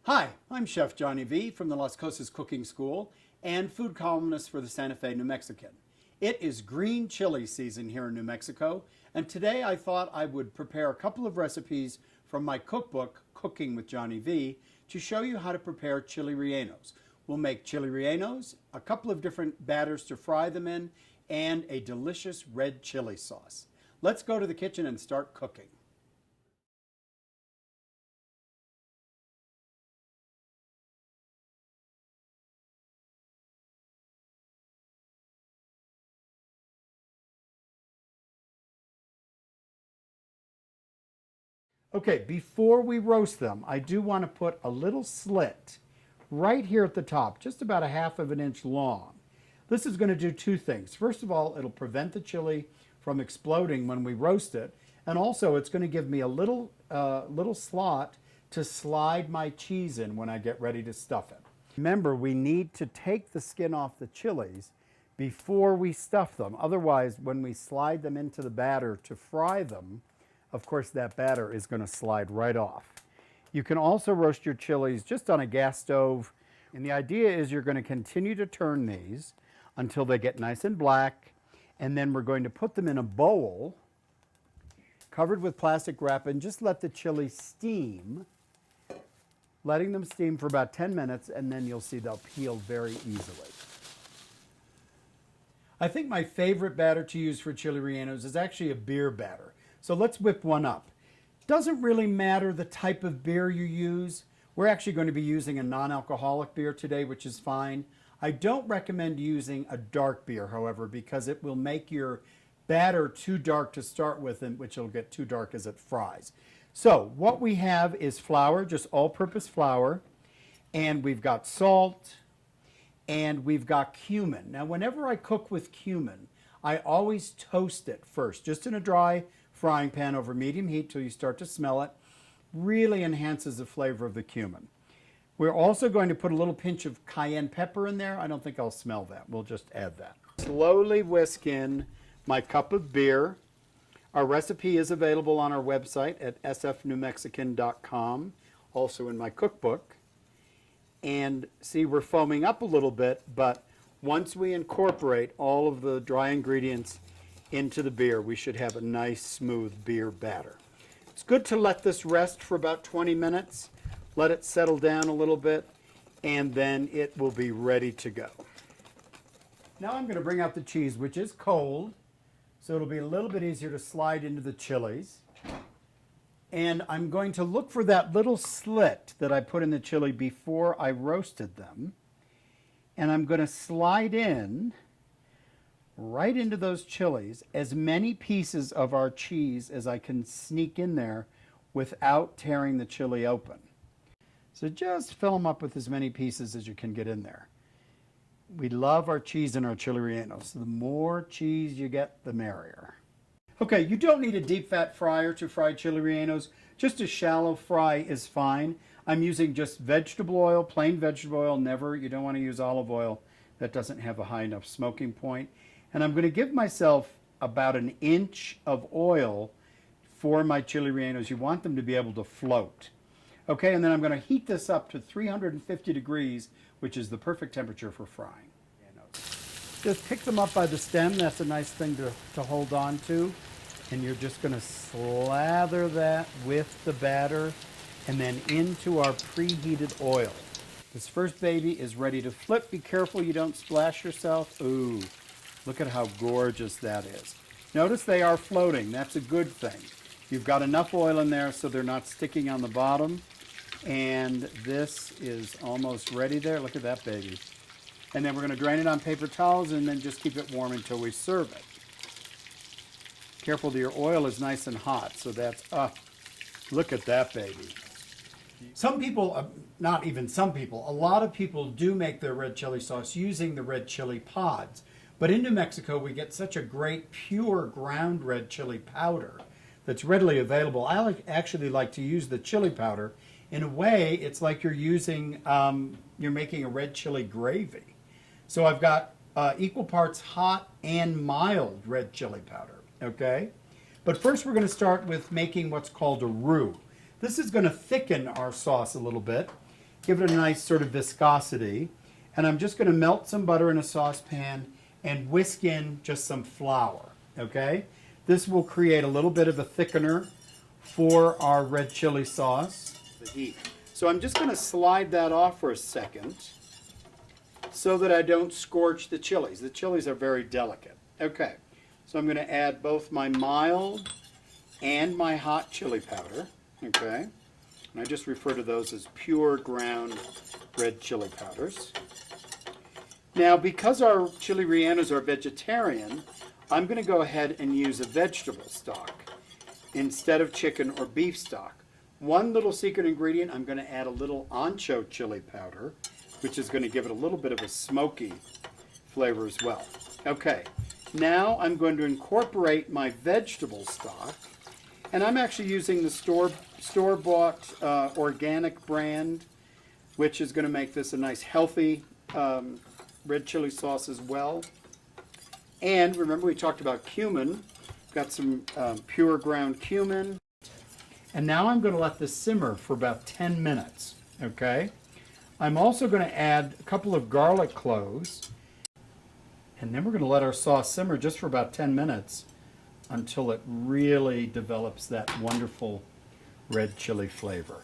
Hi, I'm Chef Johnny V from the Las Cosas Cooking School and food columnist for the Santa Fe New Mexican. It is green chili season here in New Mexico, and today I thought I would prepare a couple of recipes from my cookbook, Cooking with Johnny V, to show you how to prepare chili rellenos. We'll make chili rellenos, a couple of different batters to fry them in, and a delicious red chili sauce. Let's go to the kitchen and start cooking. Okay, before we roast them, I do want to put a little slit right here at the top, just about a half of an inch long. This is going to do two things. First of all, it'll prevent the chili from exploding when we roast it, and also it's going to give me a little slot to slide my cheese in when I get ready to stuff it. Remember, we need to take the skin off the chilies before we stuff them. Otherwise, when we slide them into the batter to fry them, of course, that batter is going to slide right off. You can also roast your chilies just on a gas stove. And the idea is you're going to continue to turn these until they get nice and black. And then we're going to put them in a bowl covered with plastic wrap and just let the chili steam, letting them steam for about 10 minutes, and then you'll see they'll peel very easily. I think my favorite batter to use for chili rellenos is actually a beer batter. So let's whip one up. Doesn't really matter the type of beer you use. We're actually going to be using a non-alcoholic beer today, which is fine. I don't recommend using a dark beer, however, because it will make your batter too dark to start with, and which will get too dark as it fries. So what we have is flour, just all-purpose flour, and we've got salt, and we've got cumin. Now, whenever I cook with cumin, I always toast it first, just in a dry frying pan over medium heat till you start to smell it. Really enhances the flavor of the cumin. We're also going to put a little pinch of cayenne pepper in there. I don't think I'll smell that. We'll just add that. Slowly whisk in my cup of beer. Our recipe is available on our website at sfnewmexican.com, also in my cookbook. And see, we're foaming up a little bit, but once we incorporate all of the dry ingredients into the beer, we should have a nice smooth beer batter. It's good to let this rest for about 20 minutes, let it settle down a little bit, and then it will be ready to go. Now I'm going to bring out the cheese, which is cold, so it'll be a little bit easier to slide into the chilies. And I'm going to look for that little slit that I put in the chili before I roasted them, and I'm going to slide in right into those chilies as many pieces of our cheese as I can sneak in there without tearing the chili open. So just fill them up with as many pieces as you can get in there. We love our cheese in our chili rellenos. So the more cheese you get, the merrier. Okay, you don't need a deep fat fryer to fry chili rellenos. Just a shallow fry is fine. I'm using just vegetable oil, plain vegetable oil. You don't want to use olive oil. That doesn't have a high enough smoking point. And I'm going to give myself about an inch of oil for my chili rellenos. You want them to be able to float. Okay, and then I'm going to heat this up to 350 degrees, which is the perfect temperature for frying. Just pick them up by the stem. That's a nice thing to hold on to. And you're just going to slather that with the batter and then into our preheated oil. This first baby is ready to flip. Be careful you don't splash yourself. Ooh. Look at how gorgeous that is. Notice they are floating. That's a good thing. You've got enough oil in there so they're not sticking on the bottom. And this is almost ready there. Look at that baby. And then we're going to drain it on paper towels and then just keep it warm until we serve it. Careful that your oil is nice and hot. So that's, look at that baby. Some people, not even some people, a lot of people do make their red chili sauce using the red chili pods. But in New Mexico, we get such a great pure ground red chili powder that's readily available. I actually like to use the chili powder. In a way, it's like you're making a red chili gravy. So I've got equal parts hot and mild red chili powder, okay? But first we're going to start with making what's called a roux. This is going to thicken our sauce a little bit. give it a nice sort of viscosity. And I'm just going to melt some butter in a saucepan and whisk in just some flour, okay? This will create a little bit of a thickener for our red chili sauce. The heat. So I'm just going to slide that off for a second so that I don't scorch the chilies. The chilies are very delicate. Okay, so I'm going to add both my mild and my hot chili powder, okay? And I just refer to those as pure ground red chili powders. Now, because our chili rellenos are vegetarian, I'm going to go ahead and use a vegetable stock instead of chicken or beef stock. One little secret ingredient, I'm going to add a little ancho chili powder, which is going to give it a little bit of a smoky flavor as well. Okay, now I'm going to incorporate my vegetable stock, and I'm actually using the store-bought organic brand, which is going to make this a nice healthy red chili sauce as well. And remember, we talked about cumin. Got some pure ground cumin. And now I'm going to let this simmer for about 10 minutes, okay? I'm also going to add a couple of garlic cloves. And then we're going to let our sauce simmer just for about 10 minutes until it really develops that wonderful red chili flavor.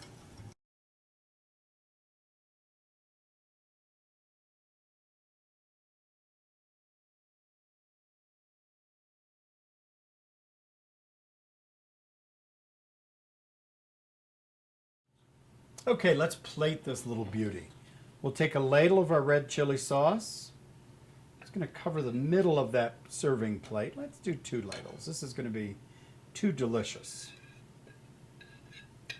Okay, let's plate this little beauty. We'll take a ladle of our red chili sauce. It's going to cover the middle of that serving plate. Let's do 2 ladles. This is going to be too delicious.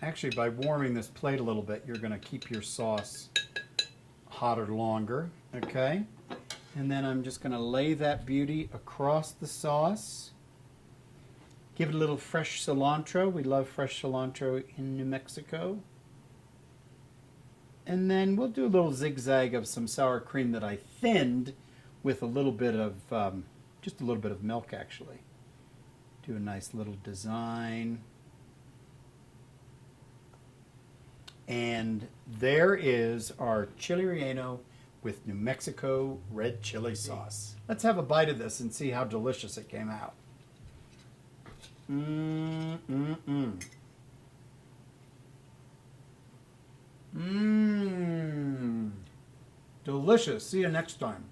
Actually, by warming this plate a little bit, you're going to keep your sauce hotter longer, okay? And then I'm just going to lay that beauty across the sauce. Give it a little fresh cilantro. We love fresh cilantro in New Mexico. And then we'll do a little zigzag of some sour cream that I thinned with a little bit of, just a little bit of milk actually. Do a nice little design. And there is our chili relleno with New Mexico red chili sauce. Let's have a bite of this and see how delicious it came out. Delicious. See you next time.